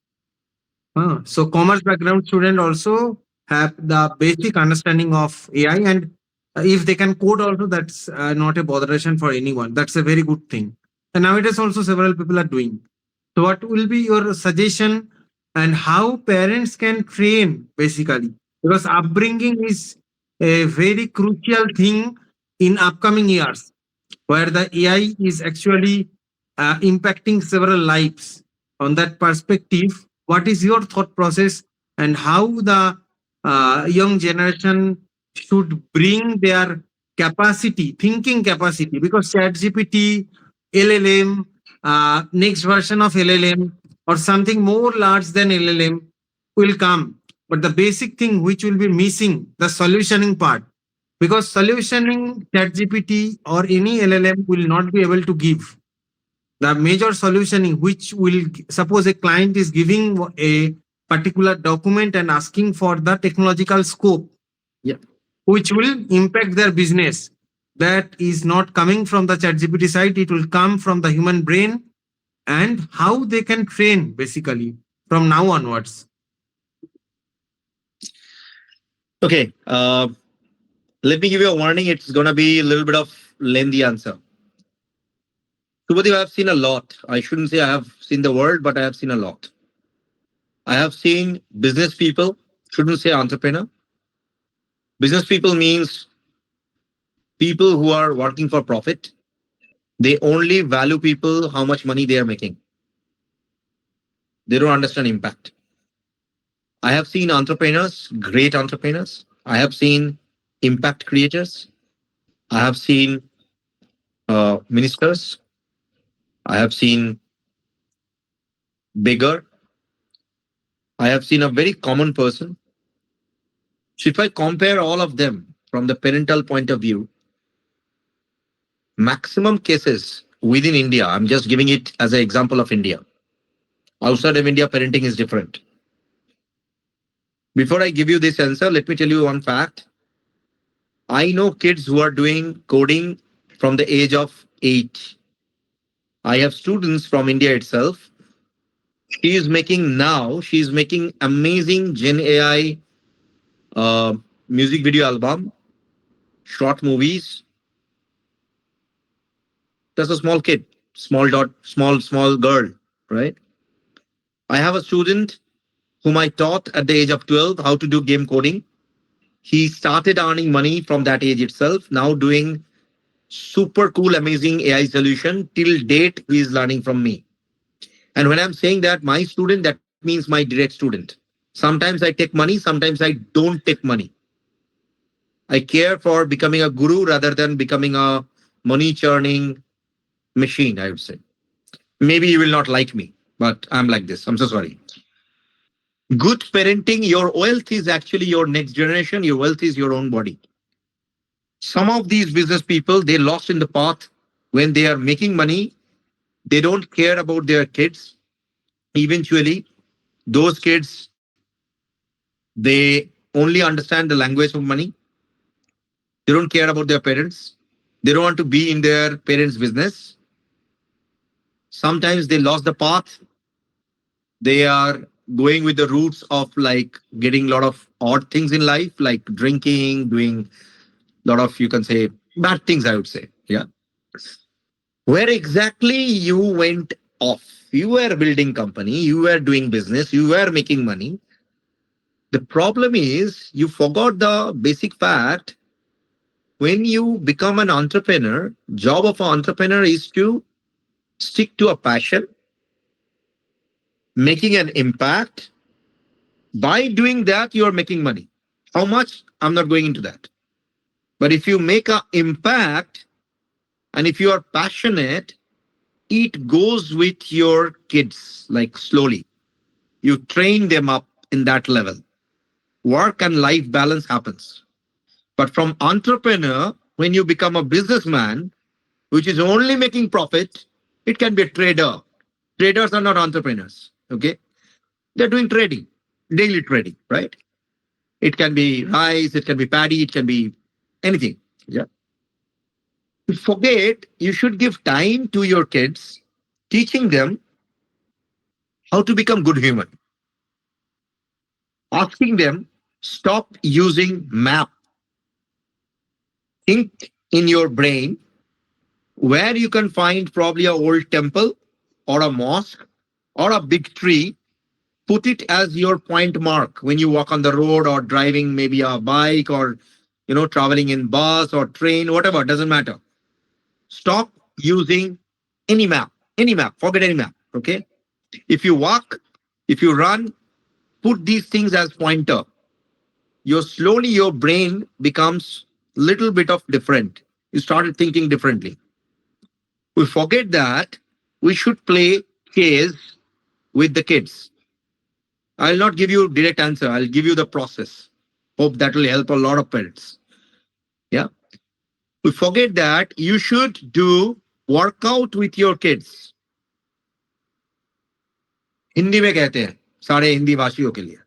So commerce background student also have the basic understanding of AI, and if they can code also, that's not a botheration for anyone. That's a very good thing. And nowadays also several people are doing. So what will be your suggestion and how parents can train basically? Because upbringing is a very crucial thing in upcoming years where the AI is actually impacting several lives. On that perspective, what is your thought process and how the young generation should bring their capacity, thinking capacity? Because ChatGPT, LLM, next version of LLM, or something more large than LLM will come. But the basic thing which will be missing, the solutioning part, because solutioning ChatGPT or any LLM will not be able to give the major solutioning, which will suppose a client is giving a particular document and asking for the technological scope, Yeah. which will impact their business. That is not coming from the ChatGPT side; it will come from the human brain and how they can train basically from now onwards. Okay. Let me give you a warning. It's going to be a little bit of lengthy answer. Subhadev, I have seen a lot. I shouldn't say I have seen the world, but I have seen a lot. I have seen business people, shouldn't say entrepreneur. Business people means people who are working for profit. They only value people how much money they are making. They don't understand impact. I have seen entrepreneurs, great entrepreneurs. I have seen impact creators. I have seen ministers. I have seen bigger. I have seen a very common person. So if I compare all of them from the parental point of view, maximum cases within India, I'm just giving it as an example of India. Outside of India, parenting is different. Before I give you this answer, let me tell you one fact. I know kids who are doing coding from the age of 8. I have students from India itself. She is making amazing Gen AI music video album, short movies. That's a small kid, small girl, right? I have a student whom I taught at the age of 12 how to do game coding. He started earning money from that age itself, now doing super cool, amazing AI solution. Till date, he is learning from me. And when I'm saying that my student, that means my direct student. Sometimes I take money, sometimes I don't take money. I care for becoming a guru rather than becoming a money churning machine, I would say. Maybe you will not like me, but I'm like this. I'm so sorry. Good parenting, your wealth is actually your next generation. Your wealth is your own body. Some of these business people, they lost in the path when they are making money. They don't care about their kids. Eventually, those kids, they only understand the language of money. They don't care about their parents. They don't want to be in their parents' business. Sometimes they lost the path. They are going with the roots of like getting a lot of odd things in life, like drinking, doing a lot of, you can say, bad things, I would say. Yeah. Where exactly you went off? You were building company, you were doing business, you were making money. The problem is you forgot the basic fact. When you become an entrepreneur, job of an entrepreneur is to stick to a passion, making an impact. By doing that, you are making money. How much? I'm not going into that. But if you make an impact and if you are passionate, it goes with your kids, like slowly. You train them up in that level. Work and life balance happens. But from entrepreneur, when you become a businessman, which is only making profit, it can be a trader. Traders are not entrepreneurs. Okay. They're doing trading, daily trading, right? It can be rice, it can be paddy, it can be anything. Yeah. Forget, you should give time to your kids, teaching them how to become good human, asking them stop using map, think in your brain where you can find probably a old temple or a mosque or a big tree. Put it as your point mark when you walk on the road or driving maybe a bike or traveling in bus or train, whatever, doesn't matter. Stop using any map, forget any map. Okay. If you walk, if you run, put these things as pointer. Your brain becomes little bit of different. You started thinking differently. We forget that we should play chess with the kids. I'll not give you direct answer. I'll give you the process. Hope that will help a lot of parents. Yeah. We forget that you should do workout with your kids. Hindi में कहते हैं सारे हिंदी भाषियों के लिए,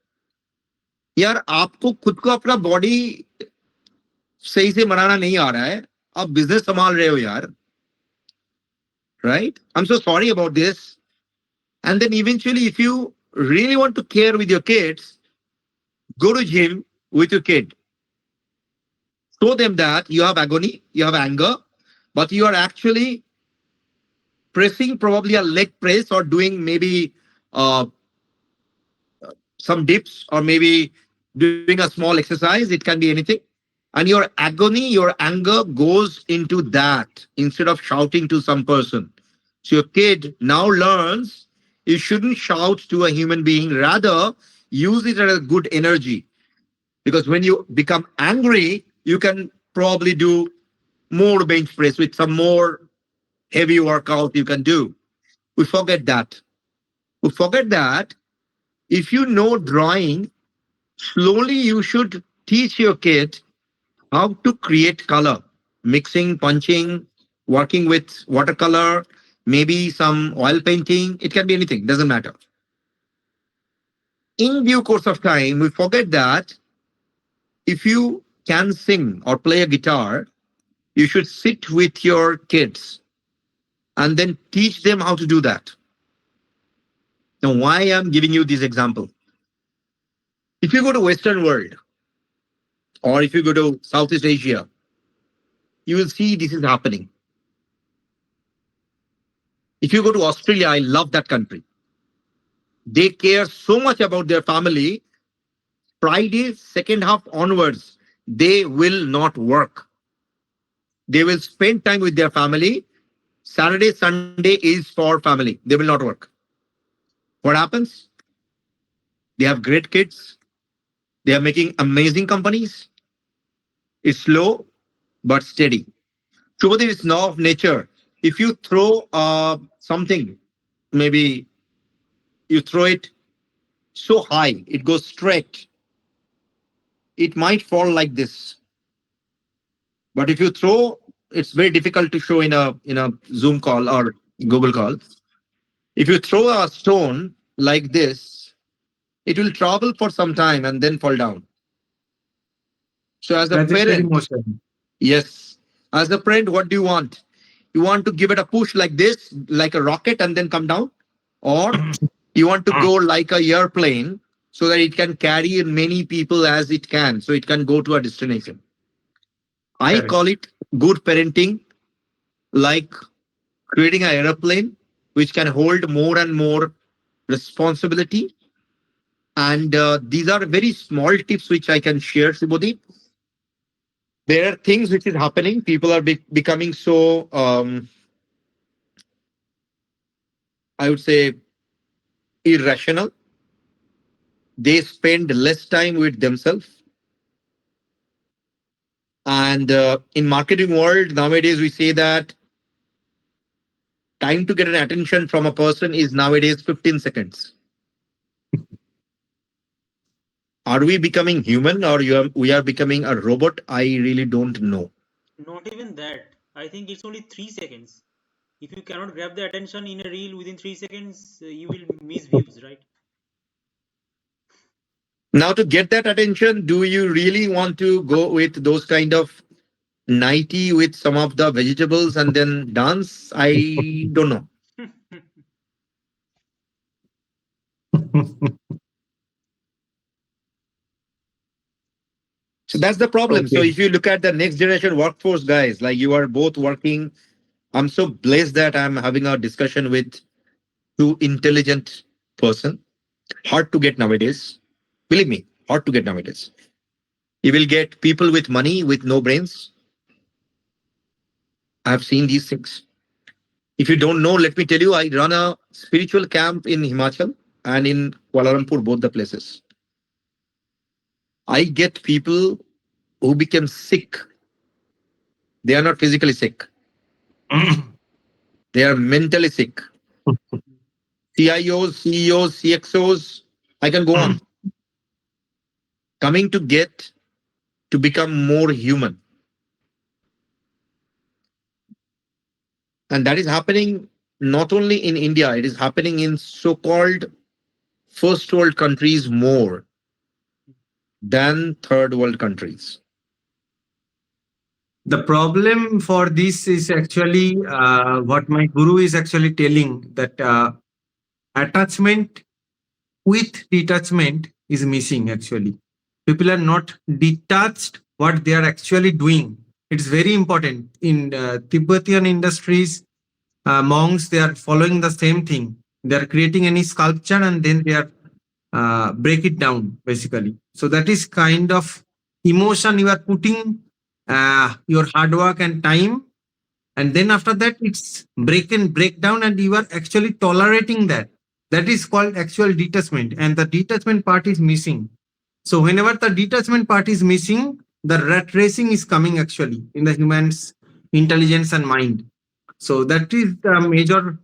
यार आपको खुद को अपना बॉडी सही से बनाना नहीं आ रहा है, आप बिजनेस संभाल रहे हो यार, right? I'm so sorry about this. And then eventually, if you really want to care with your kids, go to gym with your kid. Show them that you have agony, you have anger, but you are actually pressing probably a leg press or doing maybe uh, some dips or maybe doing a small exercise. It can be anything. And your agony, your anger goes into that instead of shouting to some person. So your kid now learns you shouldn't shout to a human being, rather use it as a good energy. Because when you become angry, you can probably do more bench press with some more heavy workout you can do. We forget that. We forget that if you know drawing, slowly you should teach your kid how to create color, mixing, punching, working with watercolor, maybe some oil painting. It can be anything, doesn't matter. In due course of time, we forget that if you can sing or play a guitar, you should sit with your kids and then teach them how to do that. Now, why I'm giving you this example? If you go to Western world or if you go to Southeast Asia, you will see this is happening. If you go to Australia, I love that country. They care so much about their family. Friday, second half onwards, they will not work. They will spend time with their family. Saturday, Sunday is for family. They will not work. What happens? They have great kids. They are making amazing companies. It's slow but steady. Shubhadev is law of nature. If you throw something, maybe you throw it so high, it goes straight. It might fall like this. But if you throw, it's very difficult to show in a Zoom call or Google call. If you throw a stone like this, it will travel for some time and then fall down. So as a That is very parent, motion. yes, as a parent, what do you want? You want to give it a push like this, like a rocket, and then come down, or you want to go like a airplane so that it can carry many people as it can, so it can go to a destination. I Correct. call it good parenting, like creating an aeroplane which can hold more and more responsibility. And these are very small tips which I can share, Subodhi. There are things which is happening. People are becoming so, I would say, irrational. They spend less time with themselves And in marketing world nowadays, we say that time to get an attention from a person is nowadays 15 seconds. Are we becoming human, or we are becoming a robot? I really don't know. Not even that. I think it's only 3 seconds. If you cannot grab the attention in a reel within 3 seconds, you will miss views, right? Now, to get that attention, do you really want to go with those kind of nighty with some of the vegetables and then dance? I don't know. So that's the problem. So Okay. if you look at the next generation workforce, guys, like you are both working, I'm so blessed that I'm having a discussion with two intelligent person. Hard to get nowadays. Believe me, hard to get nowadays. You will get people with money with no brains. I've seen these things. If you don't know, let me tell you, I run a spiritual camp in Himachal and in Kuala Lumpur, both the places. I get people who become sick. They are not physically sick. They are mentally sick. CIOs, CEOs, CXOs, I can go on. Coming to get to become more human. And that is happening not only in India, it is happening in so called first world countries more than third world countries. The problem for this is actually what my guru is actually telling, that attachment with detachment is missing actually. People are not detached what they are actually doing. It's very important. In Tibetan industries, monks, they are following the same thing. They are creating any sculpture and then they are break it down basically. So that is kind of emotion you are putting, your hard work and time, and then after that it's break down and you are actually tolerating that. That is called actual detachment, and the detachment part is missing. So whenever the detachment part is missing, the rat racing is coming actually in the human's intelligence and mind. So that is the major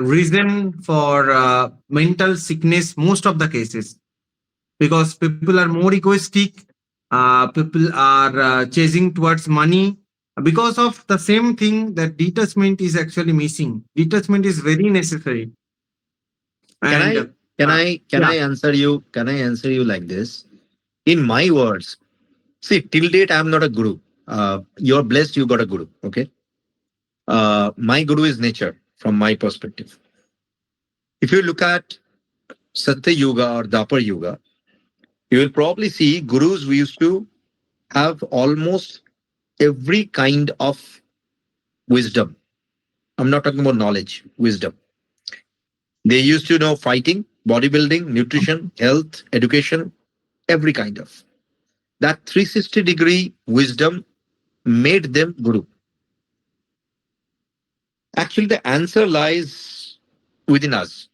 reason for mental sickness most of the cases, because people are more egoistic, people are chasing towards money, because of the same thing, that detachment is actually missing. Detachment is very necessary. Can And I can uh, I can yeah. I answer you? Can I answer you like this? In my words, see, till date I'm not a guru. You're blessed, you got a guru. Okay. My guru is nature from my perspective. If you look at Satya Yuga or Dapar Yuga, you will probably see gurus we used to have almost every kind of wisdom. I'm not talking about knowledge, wisdom. They used to know fighting, bodybuilding, nutrition, health, education, every kind of. That 360-degree wisdom made them guru. Actually, the answer lies within us.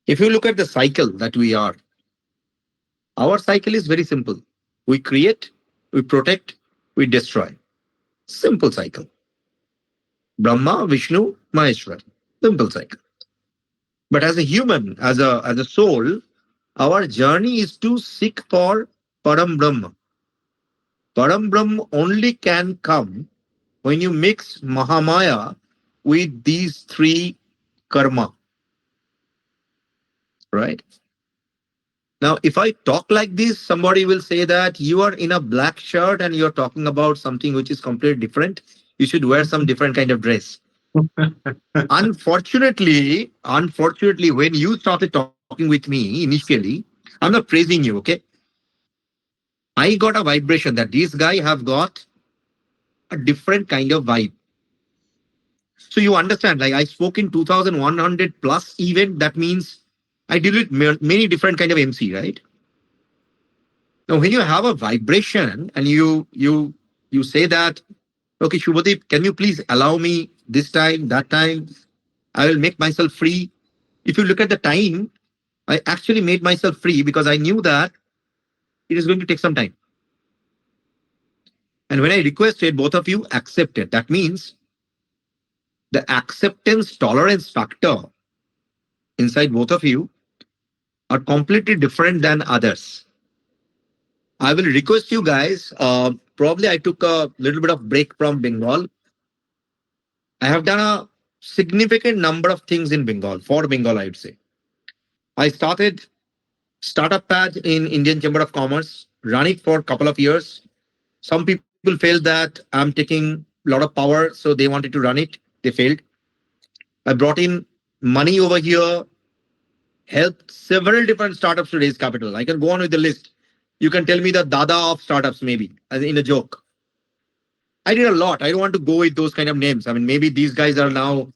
If you look at the cycle that we are, our cycle is very simple. We create, we protect, we destroy. Simple cycle. Brahma, Vishnu, Maheshwar. Simple cycle. But as a human, as a soul, our journey is to seek for Param Brahma. Param Brahma only can come when you mix Mahamaya with these three karma, right? Now, if I talk like this, somebody will say that you are in a black shirt and you're talking about something which is completely different. You should wear some different kind of dress. Unfortunately, when you started talking with me initially, I'm not praising you, okay? I got a vibration that this guy have got a different kind of vibe. So you understand, like I spoke in 2100 plus event. That means I deal with many different kind of MC, right? Now, when you have a vibration and you say that, okay, Shubhadeep, can you please allow me this time, that time? I will make myself free. If you look at the time, I actually made myself free because I knew that it is going to take some time. And when I requested, both of you accepted. That means the acceptance tolerance factor inside both of you are completely different than others. I will request you guys. Probably I took a little bit of break from Bengal. I have done a significant number of things in Bengal, for Bengal, I would say. I started startup pad in Indian Chamber of Commerce, run it for a couple of years. Some people felt that I'm taking a lot of power, so they wanted to run it. They failed. I brought in money over here, helped several different startups to raise capital. I can go on with the list. You can tell me the dada of startups, maybe, as in a joke. I did a lot. I don't want to go with those kind of names. I mean, maybe these guys are now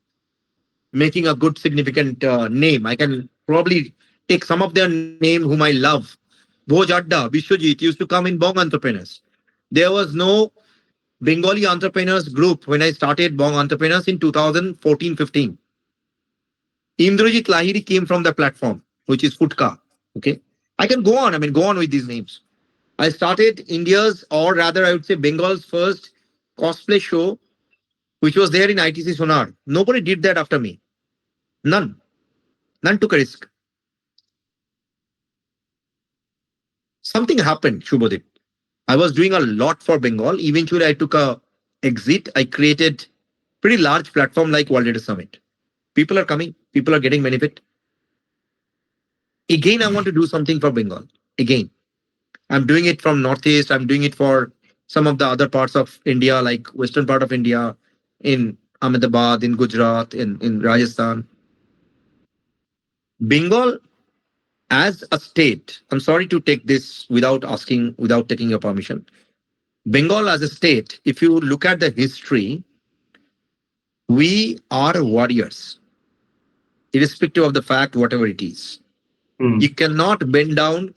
making a good, significant name. I can probably take some of their name whom I love. Bhoj Adda, Vishwajit used to come in Bong Entrepreneurs. There was no Bengali entrepreneurs group when I started Bong Entrepreneurs in 2014-15. Indrajit Lahiri came from the platform, which is Futka. Okay. I can go on. I mean, go on with these names. I started India's, or rather, I would say Bengal's first cosplay show, which was there in ITC Sonar. Nobody did that after me. None. None took a risk. Something happened, Shubhodip. I was doing a lot for Bengal. Eventually, I took a exit. I created pretty large platform like World Data Summit. People are coming. People are getting benefit. Again, I want to do something for Bengal. Again, I'm doing it from Northeast. I'm doing it for some of the other parts of India, like western part of India, in Ahmedabad, in Gujarat, in Rajasthan. Bengal as a state, I'm sorry to take this without asking, without taking your permission. Bengal as a state, if you look at the history, we are warriors, irrespective of the fact, whatever it is. You cannot bend down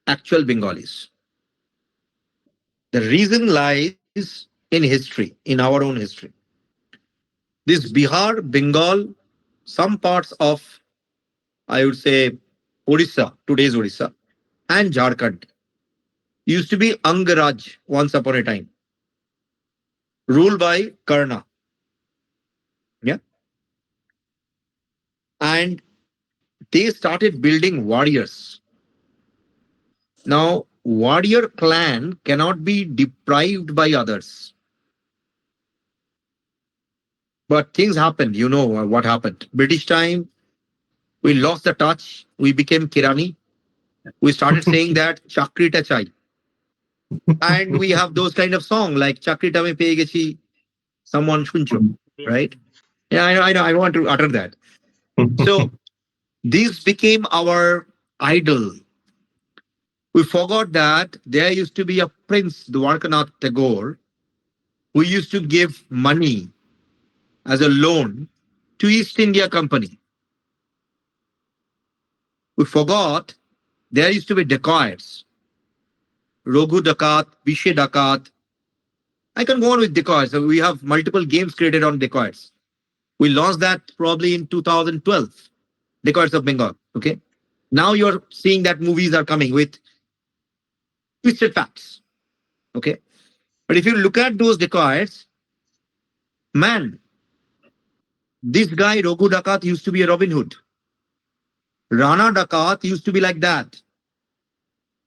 actual Bengalis. The reason lies in history, in our own history. This Bihar, Bengal, some parts of, I would say, Orissa, today's Orissa, and Jharkhand used to be Angaraj once upon a time, ruled by Karna. Yeah. And they started building warriors. Now, warrior clan cannot be deprived by others. But things happened. You know what happened. British time, we lost the touch. We became Kirani. We started saying that chakri ta chai. And we have those kind of song like chakri ta mein peye gechi, someone shuncho, Yes. right? Yeah, I know. I want to utter that. So these became our idol. We forgot that there used to be a prince, Dwarkanath Tagore, who used to give money as a loan to East India Company. We forgot there used to be dacoits, Raghu Dakat, Vishe Dakat. I can go on with dacoits. So we have multiple games created on dacoits. We launched that probably in 2012, Dacoits of Bengal. Okay. Now you're seeing that movies are coming with twisted facts. Okay. But if you look at those dacoits, man, this guy, Raghu Dakat, used to be a Robin Hood. Rana Dakat used to be like that.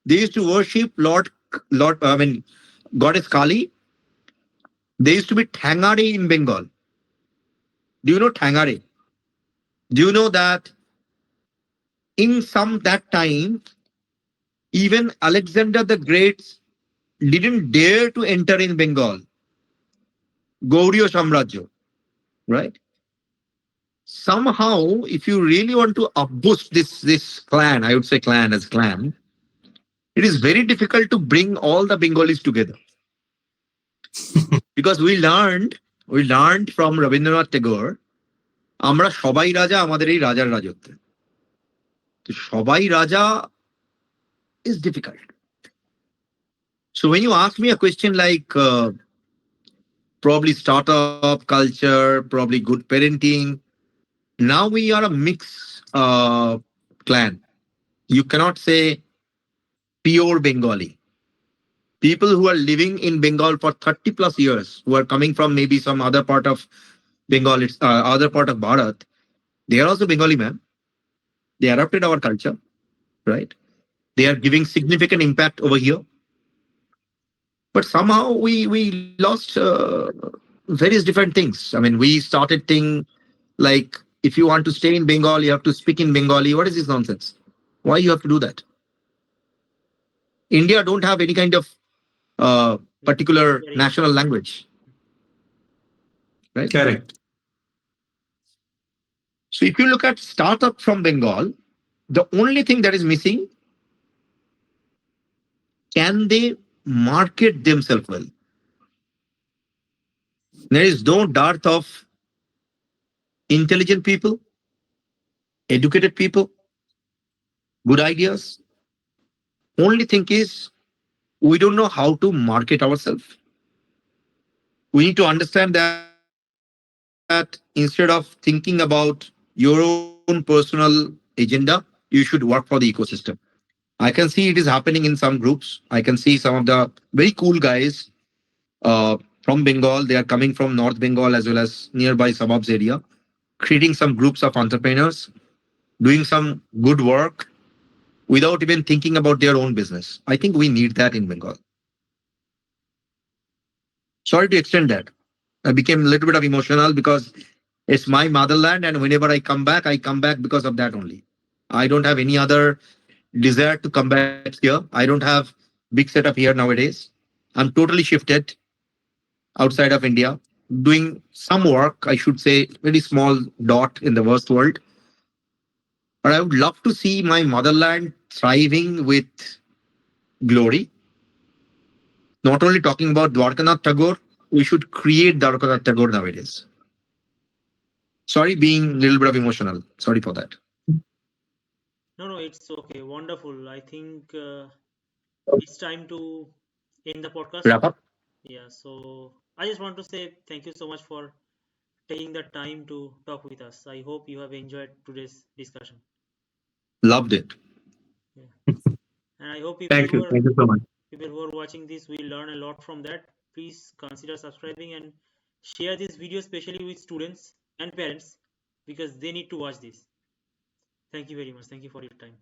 They used to worship Goddess Kali. There used to be Thangare in Bengal. Do you know Thangare? Do you know that in some that time, even Alexander the Great didn't dare to enter in Bengal, Gauriya Samrajya, right? Somehow, if you really want to upboost this clan, I would say clan as clan, it is very difficult to bring all the Bengalis together because we learned from Rabindranath Tagore, আমরা সবাই রাজা আমাদের এই রাজার রাজত্বে। তো সবাই রাজা is difficult. So when you ask me a question like probably startup culture, probably good parenting, now we are a mixed clan. You cannot say pure Bengali. people who are living in Bengal for 30 plus years, who are coming from maybe some other part of Bengal, other part of Bharat, they are also Bengali, man. They adopted our culture, right? They are giving significant impact over here. But somehow we lost various different things. I mean, we started thing like if you want to stay in Bengal, you have to speak in Bengali. What is this nonsense? Why you have to do that? India don't have any kind of particular Very good. national language, right? Correct. So if you look at startup from Bengal, the only thing that is missing, can they market themselves well? There is no dearth of intelligent people, educated people, good ideas. Only thing is we don't know how to market ourselves. We need to understand that instead of thinking about your own personal agenda, you should work for the ecosystem. I can see it is happening in some groups. I can see some of the very cool guys from Bengal. They are coming from North Bengal as well as nearby suburbs area, creating some groups of entrepreneurs, doing some good work without even thinking about their own business. I think we need that in Bengal. Sorry to extend that. I became a little bit of emotional because it's my motherland, and whenever I come back because of that only. I don't have any other desire to come back here. I don't have big setup here nowadays. I'm totally shifted outside of India, doing some work, I should say, very small dot in the vast world. But I would love to see my motherland thriving with glory. Not only talking about Dwarkanath Tagore, we should create Dwarkanath Tagore nowadays. Sorry, being a little bit of emotional. Sorry for that. No, it's okay. Wonderful. I think it's time to end the podcast. Wrap up. Yeah. So I just want to say thank you so much for taking the time to talk with us. I hope you have enjoyed today's discussion. Loved it. Yeah. And I hope Thank you. Thank you so much. people who are watching this will learn a lot from that. Please consider subscribing and share this video, especially with students and parents, because they need to watch this. Thank you very much. Thank you for your time.